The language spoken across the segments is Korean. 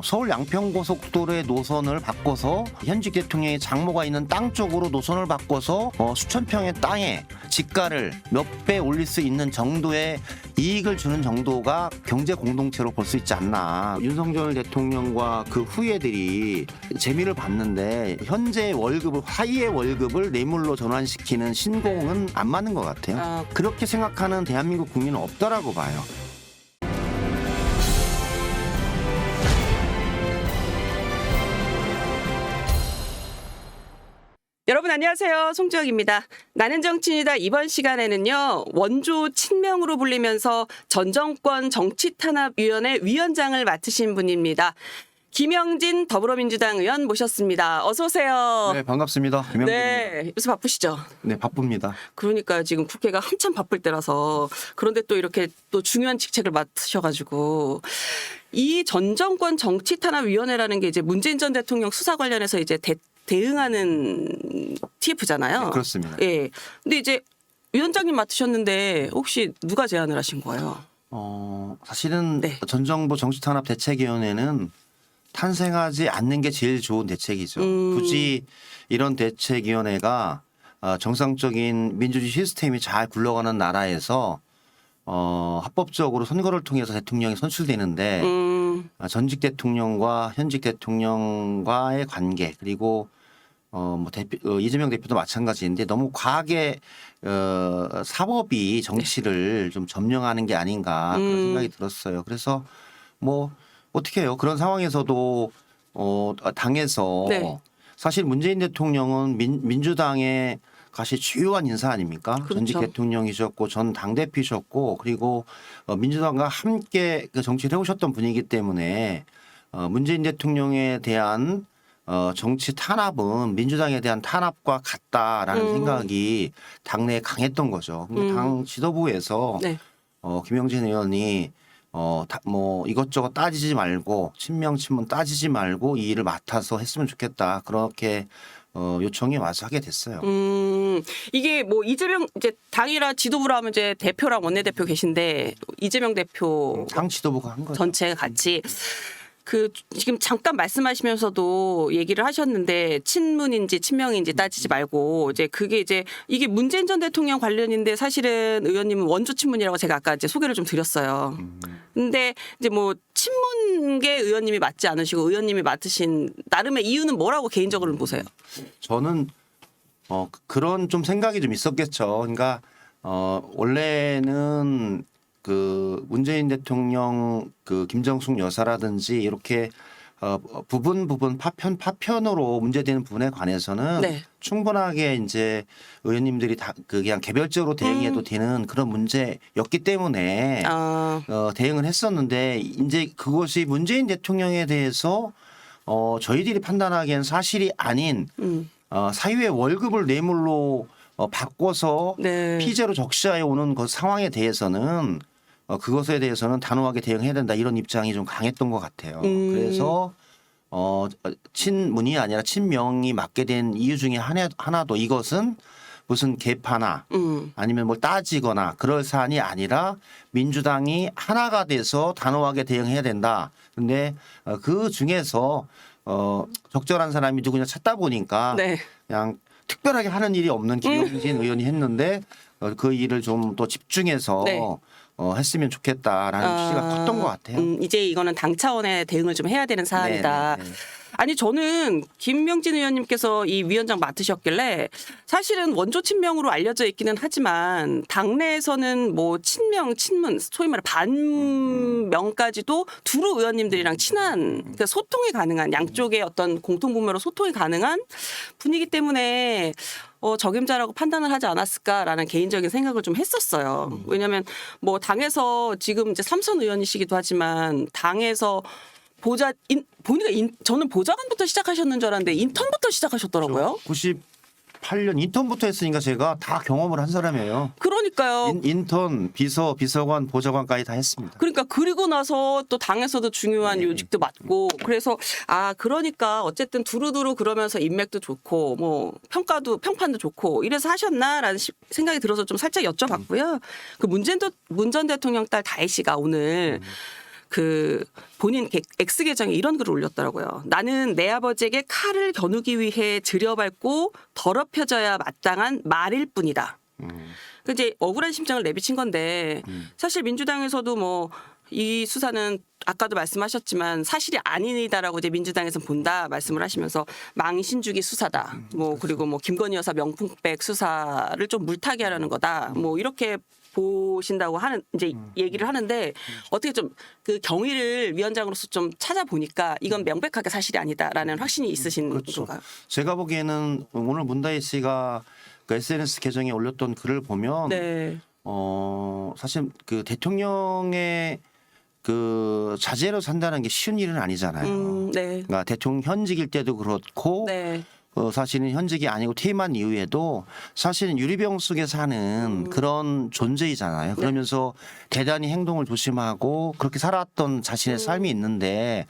서울 양평고속도로의 노선을 바꿔서 현직 대통령의 장모가 있는 땅 쪽으로 노선을 바꿔서 수천 평의 땅에 집가를 몇 배 올릴 수 있는 정도의 이익을 주는 정도가 경제 공동체로 볼 수 있지 않나. 윤석열 대통령과 그 후예들이 재미를 봤는데 현재 월급을 하이의 월급을 뇌물로 전환시키는 신공은 안 맞는 것 같아요. 그렇게 생각하는 대한민국 국민은 없더라고 봐요. 여러분 안녕하세요. 송지영입니다. 나는 정치인이다. 이번 시간에는요. 원조 친명으로 불리면서 전 정권 정치탄압위원회 위원장을 맡으신 분입니다. 김영진 더불어민주당 의원 모셨습니다. 어서 오세요. 네, 반갑습니다. 김영진입니다. 네, 요새 바쁘시죠? 네, 바쁩니다. 그러니까 지금 국회가 한참 바쁠 때라서 그런데 또 이렇게 또 중요한 직책을 맡으셔가지고 이 전 정권 정치탄압위원회라는 게 이제 문재인 전 대통령 수사 관련해서 이제 대응하는 TF잖아요. 네, 그렇습니다. 예. 근데 이제 위원장님 맡으셨는데 혹시 누가 제안을 하신 거예요? 사실은 네. 전 정부 정치탄압대책위원회는 탄생하지 않는 게 제일 좋은 대책이죠. 굳이 이런 대책위원회가 정상적인 민주주의 시스템이 잘 굴러가는 나라에서 합법적으로 선거를 통해서 대통령이 선출되는데 전직 대통령과 현직 대통령과의 관계 그리고 이재명 대표도 마찬가지인데 너무 과하게 사법이 정치를 좀 점령하는 게 아닌가 그런 생각이 들었어요. 그래서 뭐 어떻게 해요? 그런 상황에서도 당에서 네. 사실 문재인 대통령은 민주당의 가시 주요한 인사 아닙니까? 그렇죠. 전직 대통령이셨고 전 당대표셨고 그리고 민주당과 함께 그 정치를 해오셨던 분이기 때문에 문재인 대통령에 대한 정치 탄압은 민주당에 대한 탄압과 같다라는 생각이 당내에 강했던 거죠. 근데 당 지도부에서 네. 김영진 의원이 뭐 이것저것 따지지 말고 친명 친문 따지지 말고 이 일을 맡아서 했으면 좋겠다. 그렇게 요청이 와서 하게 됐어요. 이게 뭐 이재명 이제 당이라 지도부로 하면 이제 대표랑 원내대표 계신데 이재명 대표 당 지도부가 한 거죠. 전체 같이 그 지금 잠깐 말씀하시면서도 얘기를 하셨는데 친문인지 친명인지 따지지 말고 이제 그게 이제 이게 문재인 전 대통령 관련인데 사실은 의원님은 원조 친문이라고 제가 아까 이제 소개를 좀 드렸어요. 근데 이제 뭐 친문계 의원님이 맞지 않으시고 의원님이 맡으신 나름의 이유는 뭐라고 개인적으로는 보세요? 저는 그런 좀 생각이 좀 있었겠죠. 그러니까 원래는 그 문재인 대통령 그 김정숙 여사라든지 이렇게 부분 파편으로 문제되는 부분에 관해서는 네. 충분하게 이제 의원님들이 다 그냥 개별적으로 대응해도 되는 그런 문제였기 때문에 대응을 했었는데 이제 그것이 문재인 대통령에 대해서 저희들이 판단하기엔 사실이 아닌 사유의 월급을 뇌물로 바꿔서 네. 피제로 적시하에 오는 그 상황에 대해서는 그것에 대해서는 단호하게 대응해야 된다 이런 입장이 좀 강했던 것 같아요. 그래서 친문이 아니라 친명이 맡게 된 이유 중에 하나도 이것은 무슨 개파나 아니면 뭘 따지거나 그럴 사안이 아니라 민주당이 하나가 돼서 단호하게 대응해야 된다. 근데 그 중에서 적절한 사람이 누구냐 찾다 보니까 네. 그냥 특별하게 하는 일이 없는 김영진 의원이 했는데 그 일을 좀 더 집중해서 네. 했으면 좋겠다라는 취지가 컸던 것 같아요. 이제 이거는 당 차원의 대응을 좀 해야 되는 사안이다. 네네. 아니 저는 김명진 의원님께서 이 위원장 맡으셨길래 사실은 원조 친명으로 알려져 있기는 하지만 당내에서는 뭐 친명, 친문, 소위 말해 반명까지도 두루 의원님들이랑 친한 그러니까 소통이 가능한 양쪽의 어떤 공통분모로 소통이 가능한 분이기 때문에 적임자라고 판단을 하지 않았을까라는 개인적인 생각을 좀 했었어요. 왜냐하면 뭐 당에서 지금 이제 삼선 의원이시기도 하지만 당에서 보니까 저는 보좌관부터 시작하셨는 줄 알았는데 인턴부터 시작하셨더라고요. 98년 인턴부터 했으니까 제가 다 경험을 한 사람이에요. 그러니까요. 인턴, 비서관, 보좌관까지 다 했습니다. 그러니까 그리고 나서 또 당에서도 중요한 요직도 맡고 그래서 그러니까 어쨌든 두루두루 그러면서 인맥도 좋고 뭐 평판도 좋고 이래서 하셨나라는 생각이 들어서 좀 살짝 여쭤봤고요. 그 문 전 대통령 딸 다혜 씨가 오늘 그 본인 X 계정에 이런 글을 올렸더라고요. 나는 내 아버지에게 칼을 겨누기 위해 들여밟고 더럽혀져야 마땅한 말일 뿐이다. 그 이제 억울한 심정을 내비친 건데 사실 민주당에서도 뭐 이 수사는 아까도 말씀하셨지만 사실이 아니다라고 이제 민주당에서 본다 말씀을 하시면서 망신주기 수사다. 뭐 그리고 뭐 김건희 여사 명품백 수사를 좀 물타기 하려는 거다. 뭐 이렇게 보신다고 하는 이제 얘기를 하는데 어떻게 좀 그 경위를 위원장으로서 좀 찾아보니까 이건 명백하게 사실이 아니다라는 확신이 있으신 건가요? 제가 보기에는 오늘 문다혜 씨가 그 SNS 계정에 올렸던 글을 보면 네. 사실 그 대통령의 그 자제로 산다는 게 쉬운 일은 아니잖아요. 네. 그러니까 대통령 현직일 때도 그렇고 네. 사실은 현직이 아니고 퇴임한 이후에도 사실은 유리병 속에 사는 그런 존재이잖아요. 그러면서 대단히 행동을 조심하고 그렇게 살았던 자신의 삶이 있는데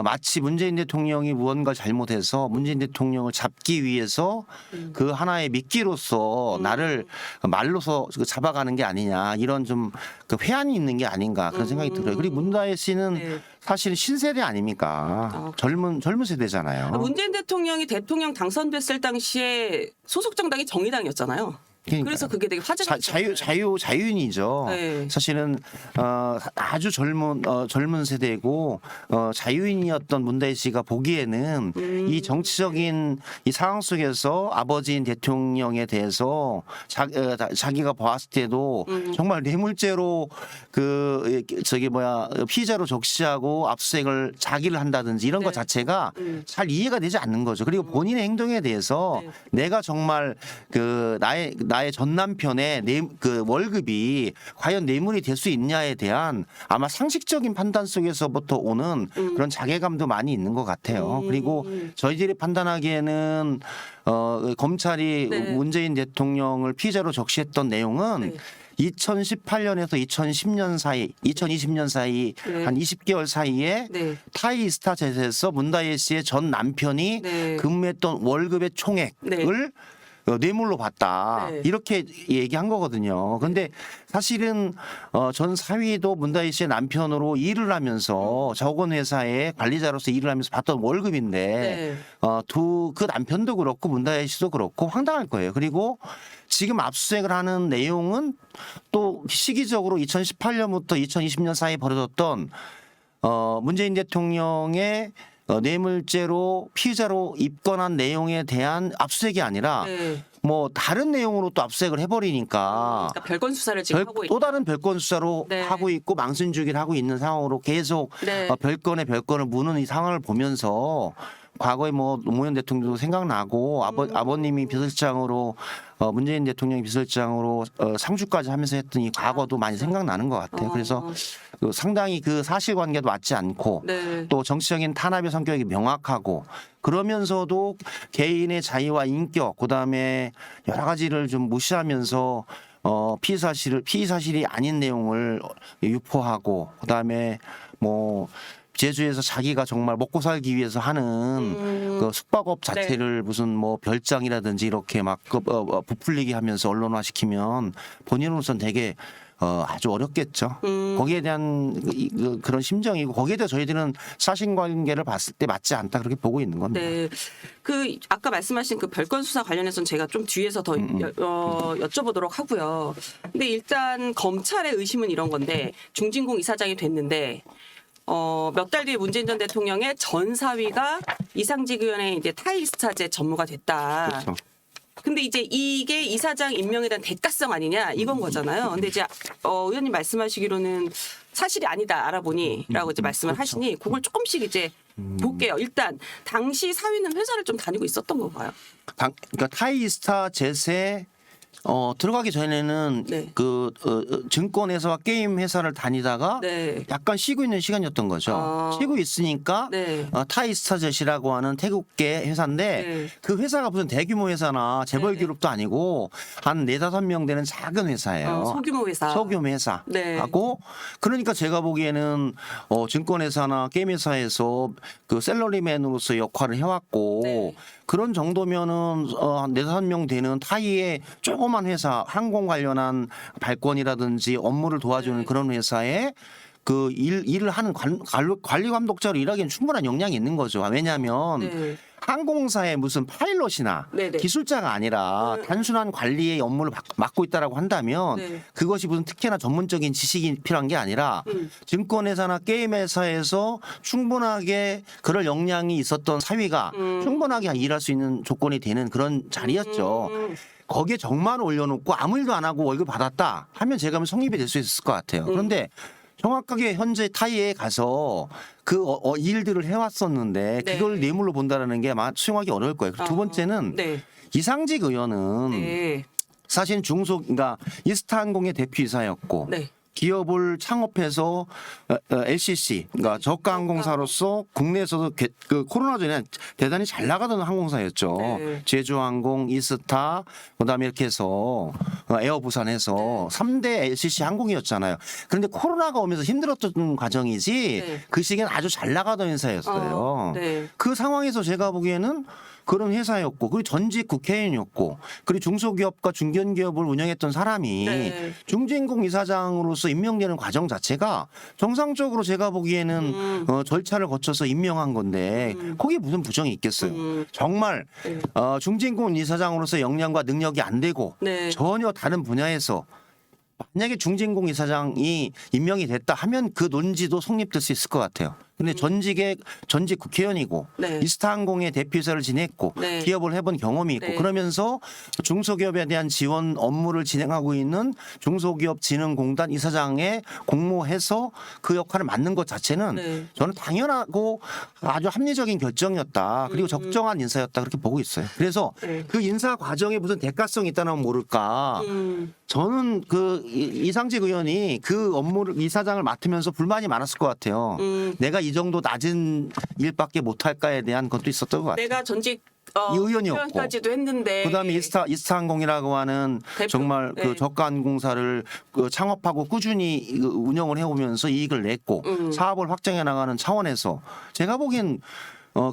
마치 문재인 대통령이 무언가 잘못해서 문재인 대통령을 잡기 위해서 그 하나의 미끼로서 나를 말로서 잡아가는 게 아니냐 이런 좀 그 회한이 있는 게 아닌가 그런 생각이 들어요. 그리고 문다혜 씨는 네. 사실 신세대 아닙니까? 젊은 세대잖아요. 문재인 대통령이 대통령 당선됐을 당시에 소속 정당이 정의당이었잖아요. 그러니까요. 그래서 그게 되게 화제가 됐잖아요. 자유인이죠. 네. 사실은 아주 젊은 세대고 자유인이었던 문다혜 씨가 보기에는 이 정치적인 이 상황 속에서 아버지인 대통령에 대해서 자기가 봤을 때도 정말 뇌물죄로 그 저기 뭐야 피의자로 적시하고 압수수색을 자기를 한다든지 이런 것 자체가 잘 이해가 되지 않는 거죠. 그리고 본인의 행동에 대해서 내가 정말 그 나의 전 남편의 그 월급이 과연 뇌물이 될 수 있냐에 대한 아마 상식적인 판단 속에서부터 오는 그런 자괴감도 많이 있는 것 같아요. 그리고 저희들이 판단하기에는 검찰이 네. 문재인 대통령을 피의자로 적시했던 내용은 네. 2018년에서 2020년 사이 네. 한 20개월 사이에 네. 타이 스타jet에서 문다혜 씨의 전 남편이 네. 근무했던 월급의 총액을 뇌물로 봤다. 네. 이렇게 얘기한 거거든요. 그런데 사실은 전 사위도 문다혜 씨의 남편으로 일을 하면서 저건 회사의 관리자로서 일을 하면서 받던 월급인데 네. 그 남편도 그렇고 문다혜 씨도 그렇고 황당할 거예요. 그리고 지금 압수수색을 하는 내용은 또 시기적으로 2018년부터 2020년 사이에 벌어졌던 문재인 대통령의 뇌물죄로 피의자로 입건한 내용에 대한 압수수색이 아니라 네. 뭐 다른 내용으로 또 압수수색을 해버리니까 그러니까 별건 수사를 지금 하고 또 있고. 다른 별건 수사로 네. 하고 있고 망신주기를 하고 있는 상황으로 계속 네. 별건에 별건을 무는 이 상황을 보면서 과거에 뭐 노무현 대통령도 생각나고 아버님이 비서실장으로 문재인 대통령이 비서실장으로 상주까지 하면서 했던 이 과거도 많이 생각나는 것 같아요. 그래서 상당히 그 사실관계도 맞지 않고 네. 또 정치적인 탄압의 성격이 명확하고 그러면서도 개인의 자유와 인격 그다음에 여러 가지를 좀 무시하면서 피의 사실이 아닌 내용을 유포하고 그다음에 뭐 제주에서 자기가 정말 먹고 살기 위해서 하는 그 숙박업 자체를 무슨 뭐 별장이라든지 이렇게 막 부풀리게 하면서 언론화시키면 본인으로서는 되게 아주 어렵겠죠. 거기에 대한 그런 심정이고 거기에 대해 저희들은 사실관계를 봤을 때 맞지 않다 그렇게 보고 있는 겁니다. 네. 그 아까 말씀하신 그 별건 수사 관련해서는 제가 좀 뒤에서 더 여쭤보도록 하고요. 근데 일단 검찰의 의심은 이런 건데 중진공 이사장이 됐는데 몇 달 뒤에 문재인 전 대통령의 전 사위가 이상직위원회 이제 타이스타제 전무가 됐다. 그렇죠. 근데 이제 이게 이사장 임명에 대한 대가성 아니냐 이건 거잖아요. 근데 이제 의원님 말씀하시기로는 사실이 아니다 알아보니라고 이제 말씀을 그렇죠. 하시니 그걸 조금씩 이제 볼게요. 일단 당시 사위는 회사를 좀 다니고 있었던 건가요? 그러니까 타이스타 젯에 들어가기 전에는 네. 그 증권회사와 게임 회사를 다니다가 네. 약간 쉬고 있는 시간이었던 거죠. 쉬고 있으니까 네. 타이스타젯이라고 하는 태국계 회사인데 네. 그 회사가 무슨 대규모 회사나 재벌 네. 기업도 아니고 한 4-5명 되는 작은 회사예요. 소규모 회사. 소규모 회사 네. 하고 그러니까 제가 보기에는 증권회사나 게임 회사에서 그 셀러리맨으로서 역할을 해왔고 네. 그런 정도면은 한 4-5명 되는 타이의 조그만 회사 항공 관련한 발권이라든지 업무를 도와주는 네. 그런 회사에 그 일을 하는 관리 감독자로 일하기엔 충분한 역량이 있는 거죠. 왜냐하면 네. 항공사의 무슨 파일럿이나 네네. 기술자가 아니라 단순한 관리의 업무를 맡고 있다라고 한다면 네. 그것이 무슨 특혜나 전문적인 지식이 필요한 게 아니라 증권회사나 게임회사에서 충분하게 그럴 역량이 있었던 사위가 충분하게 일할 수 있는 조건이 되는 그런 자리였죠. 거기에 정만 올려놓고 아무 일도 안 하고 월급 받았다 하면 제가 성립이 될 수 있을 것 같아요. 그런데 정확하게 현재 타이에 가서 그 일들을 해왔었는데 네. 그걸 뇌물로 본다는 게 아마 수용하기 어려울 거예요. 두 번째는 네. 이상직 의원은 네. 사실 그러니까 이스타항공의 대표이사였고 네. 기업을 창업해서 LCC, 그러니까 저가항공사로서 국내에서도 그 코로나 전에 대단히 잘 나가던 항공사였죠. 네. 제주항공, 이스타, 그다음에 이렇게 해서 에어부산해서 3대 LCC 항공이었잖아요. 그런데 코로나가 오면서 힘들었던 과정이지 네. 그 시기엔 아주 잘 나가던 회사였어요. 네. 그 상황에서 제가 보기에는 그런 회사였고 그리고 전직 국회의원이었고 그리고 중소기업과 중견기업을 운영했던 사람이 네. 중진공 이사장으로서 임명되는 과정 자체가 정상적으로 제가 보기에는 절차를 거쳐서 임명한 건데 거기에 무슨 부정이 있겠어요. 정말 네. 중진공 이사장으로서 역량과 능력이 안 되고 네. 전혀 다른 분야에서 만약에 중진공 이사장이 임명이 됐다 하면 그 논지도 성립될 수 있을 것 같아요. 근데 전직 국회의원이고 네. 이스타항공의 대표이사를 지냈고 네. 기업을 해본 경험이 있고 네. 그러면서 중소기업에 대한 지원 업무를 진행하고 있는 중소기업진흥공단 이사장에 공모해서 그 역할을 맡는 것 자체는 네. 저는 당연하고 아주 합리적인 결정이었다. 그리고 적정한 인사였다 그렇게 보고 있어요. 그래서 네. 그 인사 과정에 무슨 대가성이 있다면 모를까. 저는 그 이상직 의원이 그 업무를 이사장을 맡으면서 불만이 많았을 것 같아요. 내가 이 정도 낮은 일밖에 못할까에 대한 것도 있었던 것 같아요. 내가 전직 의원이었고. 까지도 했는데 그다음에 이스타항공이라고 하는 대표? 정말 네. 그 저가항공사를 창업하고 꾸준히 운영을 해오면서 이익을 냈고 사업을 확장해 나가는 차원에서 제가 보기엔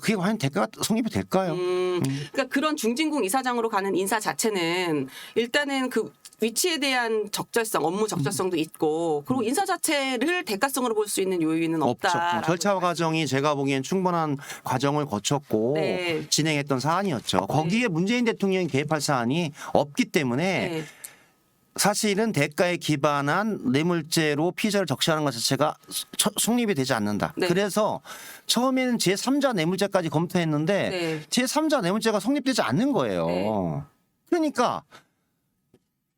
그게 과연 대가가 성립이 될까요? 그러니까 그런 중진공 이사장으로 가는 인사 자체는 일단은 그 위치에 대한 적절성, 업무 적절성도 있고 그리고 인사 자체를 대가성으로 볼 수 있는 요인은 없죠. 없다. 절차 과정이 제가 보기엔 충분한 과정을 거쳤고 네. 진행했던 사안이었죠. 거기에 문재인 대통령이 개입할 사안이 없기 때문에 네. 사실은 대가에 기반한 뇌물죄로 피의자를 적시하는 것 자체가 성립이 되지 않는다. 네. 그래서 처음에는 제3자 뇌물죄까지 검토했는데 네. 제3자 뇌물죄가 성립되지 않는 거예요. 네. 그러니까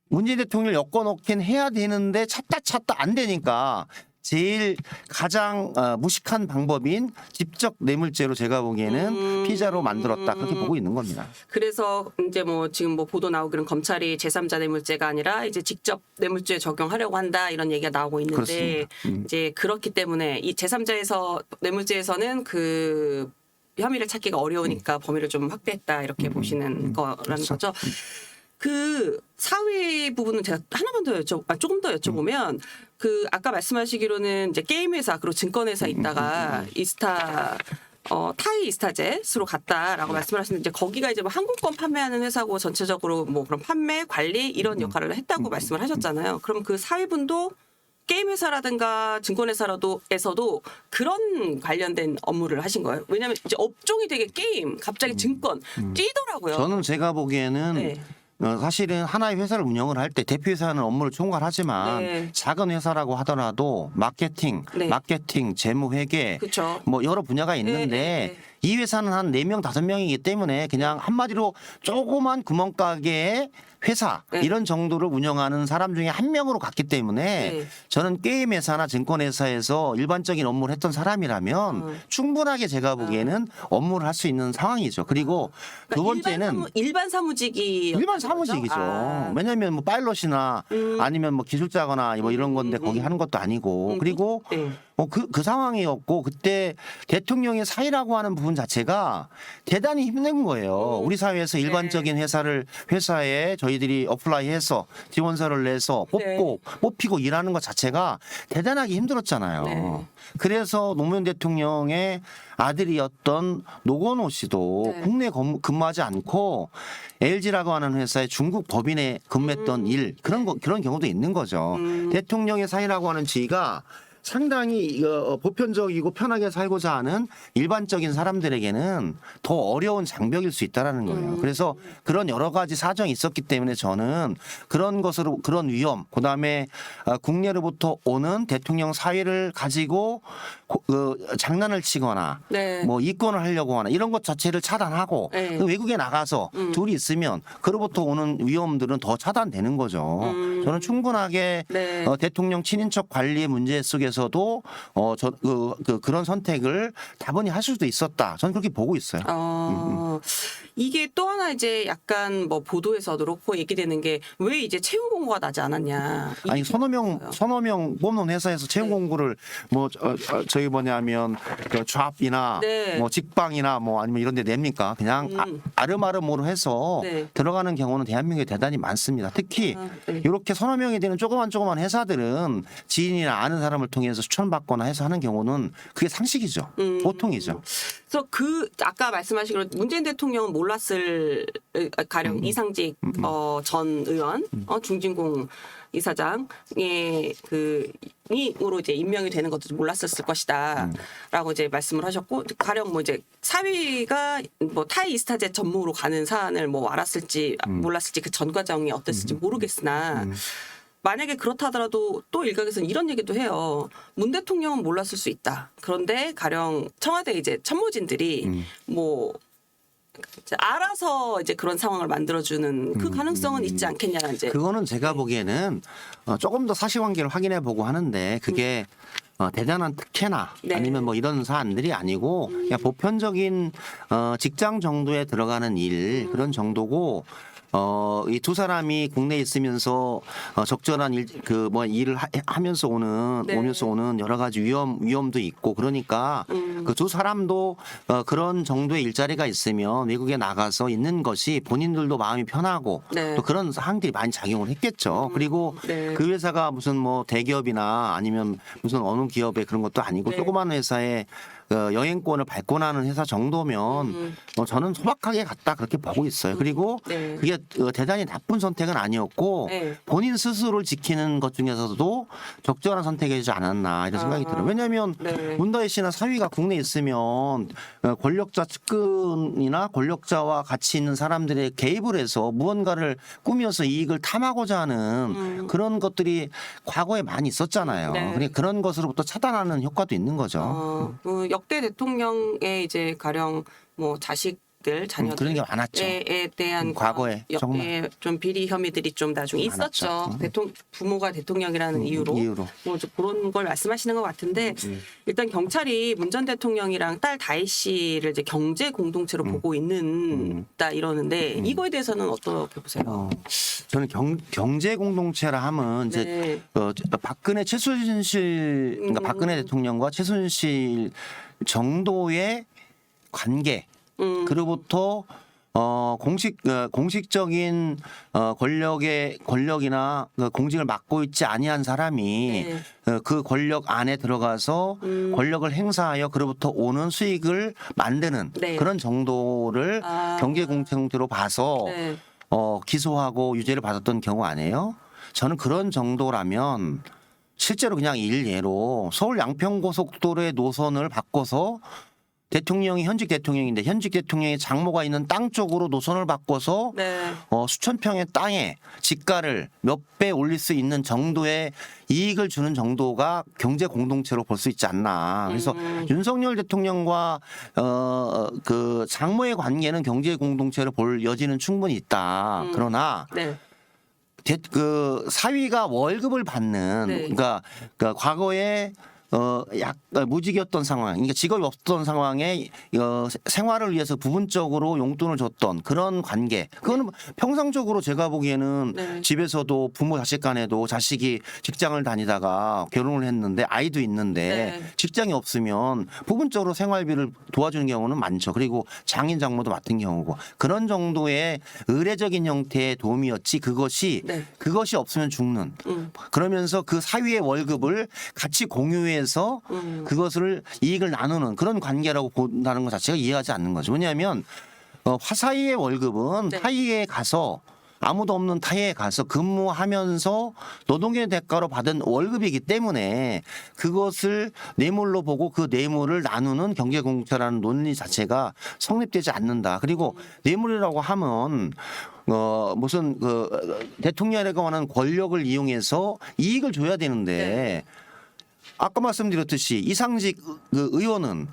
문재인 대통령을 엮어놓긴 해야 되는데 찾다 안 되니까 제일 가장 무식한 방법인 직접 뇌물죄로 제가 보기에는 피의자로 만들었다 그렇게 보고 있는 겁니다. 그래서 이제 뭐 지금 뭐 보도 나오고 그런 검찰이 제3자 뇌물죄가 아니라 이제 직접 뇌물죄 적용하려고 한다 이런 얘기가 나오고 있는데 그렇습니다. 이제 그렇기 때문에 이 제3자에서 뇌물죄에서는 그 혐의를 찾기가 어려우니까 범위를 좀 확대했다 이렇게 보시는 거라는 그렇죠. 거죠. 그 사회 부분은 제가 하나만 더 조금 더 여쭤보면 그 아까 말씀하시기로는 이제 게임 회사 그리고 증권 회사 있다가 이스타 타이 이스타젯으로 갔다라고 말씀을 하시는데 이제 거기가 이제 뭐 항공권 판매하는 회사고 전체적으로 뭐 그런 판매 관리 이런 역할을 했다고 말씀을 하셨잖아요. 그럼 그 사회분도 게임 회사라든가 증권 회사에서도 그런 관련된 업무를 하신 거예요. 왜냐하면 이제 업종이 되게 게임, 갑자기 증권 뛰더라고요. 저는 제가 보기에는 네. 사실은 하나의 회사를 운영을 할 때 대표이사는 업무를 총괄하지만 네. 작은 회사라고 하더라도 마케팅, 재무회계 그쵸. 뭐 여러 분야가 있는데 네. 이 회사는 한 4명, 5명이기 때문에 그냥 한마디로 조그만 구멍가게의 회사 네. 이런 정도를 운영하는 사람 중에 한 명으로 갔기 때문에 네. 저는 게임 회사나 증권 회사에서 일반적인 업무를 했던 사람이라면 충분하게 제가 보기에는 업무를 할 수 있는 상황이죠. 그리고 두 번째는 일반 사무직이 일반 사무직이죠. 왜냐하면 뭐 파일럿이나 아니면 뭐 기술자거나 뭐 이런 건데 거기 하는 것도 아니고 그리고 네. 그 상황이었고 그때 대통령의 사의라고 하는 부분 자체가 대단히 힘든 거예요. 우리 사회에서 일반적인 회사에 저희들이 어플라이해서 지원서를 내서 뽑히고 일하는 것 자체가 대단하게 힘들었잖아요. 네. 그래서 노무현 대통령의 아들이었던 노건호 씨도 국내에 근무하지 않고 LG라고 하는 회사의 중국 법인에 근무했던 그런 경우도 있는 거죠. 대통령의 사의라고 하는 지위가 상당히 보편적이고 편하게 살고자 하는 일반적인 사람들에게는 더 어려운 장벽일 수 있다라는 거예요. 그래서 그런 여러 가지 사정이 있었기 때문에 저는 그런 것으로 그런 위험, 그다음에 국내로부터 오는 대통령 사위를 가지고 장난을 치거나 네. 뭐 이권을 하려고 하나 이런 것 자체를 차단하고 네. 외국에 나가서 둘이 있으면 그로부터 오는 위험들은 더 차단되는 거죠. 저는 충분하게 네. 대통령 친인척 관리 문제 속에서도 그런 선택을 다분히 할 수도 있었다. 저는 그렇게 보고 있어요. 이게 또 하나 이제 약간 뭐 보도에서도 그렇고 얘기되는 게 왜 이제 채용 공고가 나지 않았냐. 아니 서너 명 뽑는 회사에서 채용 네. 공고를 뭐 저기 뭐냐면 그 잡이나 네. 뭐 직방이나 뭐 아니면 이런 데 냅니까? 그냥 아름아름으로 해서 네. 들어가는 경우는 대한민국에 대단히 많습니다. 특히 네. 이렇게 서너 명이 되는 조그만 회사들은 지인이나 아는 사람을 통해서 추천받거나 해서 하는 경우는 그게 상식이죠. 보통이죠. 그래서 아까 말씀하신 그런 문재인 대통령은 몰랐을 가령 이상직 전 의원 중진공 이사장의 이으로 이제 임명이 되는 것도 몰랐었을 것이다라고 이제 말씀을 하셨고 가령 뭐 이제 사위가 뭐 타이 이스타젯 전무로 가는 사안을 뭐 알았을지 몰랐을지 그 전 과정이 어땠을지 모르겠으나. 만약에 그렇다 하더라도 또 일각에서는 이런 얘기도 해요. 문 대통령은 몰랐을 수 있다. 그런데 가령 청와대 이제 참모진들이 뭐 알아서 이제 그런 상황을 만들어주는 그 가능성은 있지 않겠냐 이제. 그거는 제가 보기에는 조금 더 사실관계를 확인해 보고 하는데 그게 대단한 특혜나 네. 아니면 뭐 이런 사안들이 아니고 그냥 보편적인 직장 정도에 들어가는 일 그런 정도고 이 두 사람이 국내에 있으면서 적절한 일을 하면서 오는 여러 가지 위험도 있고 그러니까 그 두 사람도 그런 정도의 일자리가 있으면 외국에 나가서 있는 것이 본인들도 마음이 편하고 네. 또 그런 사항들이 많이 작용을 했겠죠. 그리고 네. 그 회사가 무슨 뭐 대기업이나 아니면 무슨 어느 기업의 그런 것도 아니고 네. 조그만 회사에 여행권을 발권하는 회사 정도면 저는 소박하게 갔다 그렇게 보고 있어요. 그리고 네. 그게 대단히 나쁜 선택은 아니었고 네. 본인 스스로를 지키는 것 중에서도 적절한 선택이지 않았나 이런 생각이 들어요. 왜냐하면 네. 문다혜 씨나 사위가 국내에 있으면 권력자 측근이나 권력자와 같이 있는 사람들의 개입을 해서 무언가를 꾸며서 이익을 탐하고자 하는 그런 것들이 과거에 많이 있었잖아요. 네. 그러니까 그런 것으로부터 차단하는 효과도 있는 거죠. 역대 대통령의 이제 가령 뭐 자식들 자녀들 그런 게 많았죠. 에 대한 과거에 역대 정말. 좀 비리 혐의들이 좀 나중에 많았죠. 있었죠. 부모가 대통령이라는 이유로 뭐 그런 걸 말씀하시는 것 같은데 일단 경찰이 문 전 대통령이랑 딸 다혜 씨를 이제 경제 공동체로 보고 있는다 이러는데 이거에 대해서는 어떻게 보세요? 저는 경제 공동체라 하면 이제 네. 박근혜 최순실 그러니까 박근혜 대통령과 최순실 정도의 관계 그로부터 공식적인 권력이나 공직을 맡고 있지 아니한 사람이 네. 그 권력 안에 들어가서 권력을 행사하여 그로부터 오는 수익을 만드는 네. 그런 정도를 경제 공동체로 봐서 네. 기소하고 유죄를 받았던 경우 아니에요? 저는 그런 정도라면 실제로 그냥 일례로 서울 양평고속도로의 노선을 바꿔서 현직 대통령인데 현직 대통령의 장모가 있는 땅 쪽으로 노선을 바꿔서 네. 수천 평의 땅에 지가를 몇 배 올릴 수 있는 정도의 이익을 주는 정도가 경제 공동체로 볼 수 있지 않나. 그래서 윤석열 대통령과 그 장모의 관계는 경제 공동체로 볼 여지는 충분히 있다. 그러나 네. 그 사위가 월급을 받는 네. 그러니까 과거에 무직이었던 상황, 그러니까 직업이 없었던 상황에 생활을 위해서 부분적으로 용돈을 줬던 그런 관계. 그거는 평상적으로 제가 보기에는 네. 집에서도 부모 자식 간에도 자식이 직장을 다니다가 결혼을 했는데 아이도 있는데 네. 직장이 없으면 부분적으로 생활비를 도와주는 경우는 많죠. 그리고 장인 장모도 맡은 경우고 그런 정도의 의례적인 형태의 도움이었지 그것이 없으면 죽는. 그러면서 그 사위의 월급을 같이 공유해서 그것을 이익을 나누는 그런 관계라고 본다는 것 자체가 이해하지 않는 거죠. 왜냐하면 화사위의 월급은 타이에 가서 아무도 없는 타이에 가서 근무하면서 노동의 대가로 받은 월급이기 때문에 그것을 뇌물로 보고 그 뇌물을 나누는 경제공동체라는 논리 자체가 성립되지 않는다. 그리고 뇌물이라고 하면 무슨 대통령에게 관한 권력을 이용해서 이익을 줘야 되는데 아까 말씀드렸듯이 이상직 의원은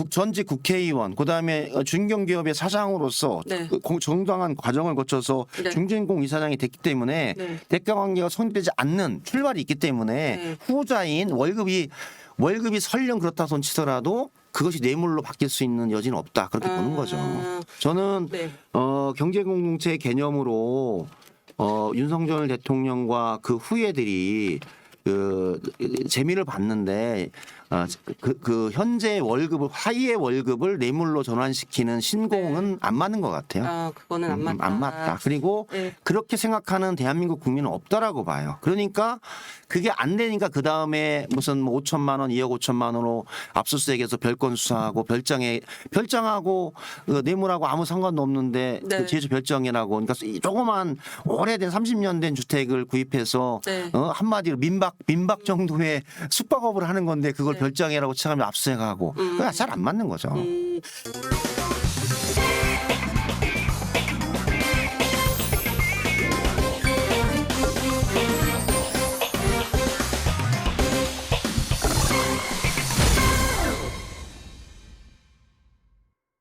전직 국회의원, 그다음에 중견기업의 사장으로서 네. 정당한 과정을 거쳐서 네. 중진공 이사장이 됐기 때문에 네. 대가관계가 성립되지 않는 출발이 있기 때문에 네. 후자인 월급이 설령 그렇다 손 치더라도 그것이 뇌물로 바뀔 수 있는 여지는 없다. 그렇게 보는 거죠. 저는 네. 경제공동체 개념으로 윤석열 대통령과 그 후예들이 재미를 봤는데 그 현재 월급을 하위의 월급을 뇌물로 전환시키는 신공은 안 맞는 것 같아요. 그거는 안 맞다. 안 맞다. 그리고 네. 그렇게 생각하는 대한민국 국민은 없다라고 봐요. 그러니까 그게 안 되니까 그 다음에 무슨 5천만 원, 2억 5천만 원으로 압수수색해서 별건 수사하고 별장하고 뇌물하고 아무 상관도 없는데 네. 그 제주 별장이라고 그러니까 이 조그만 오래된 30년 된 주택을 구입해서 네. 한마디로 민박 정도의 숙박업을 하는 건데 그걸 네. 별장이라고 칭하면 압수수색하고 그게 잘 안 맞는 거죠.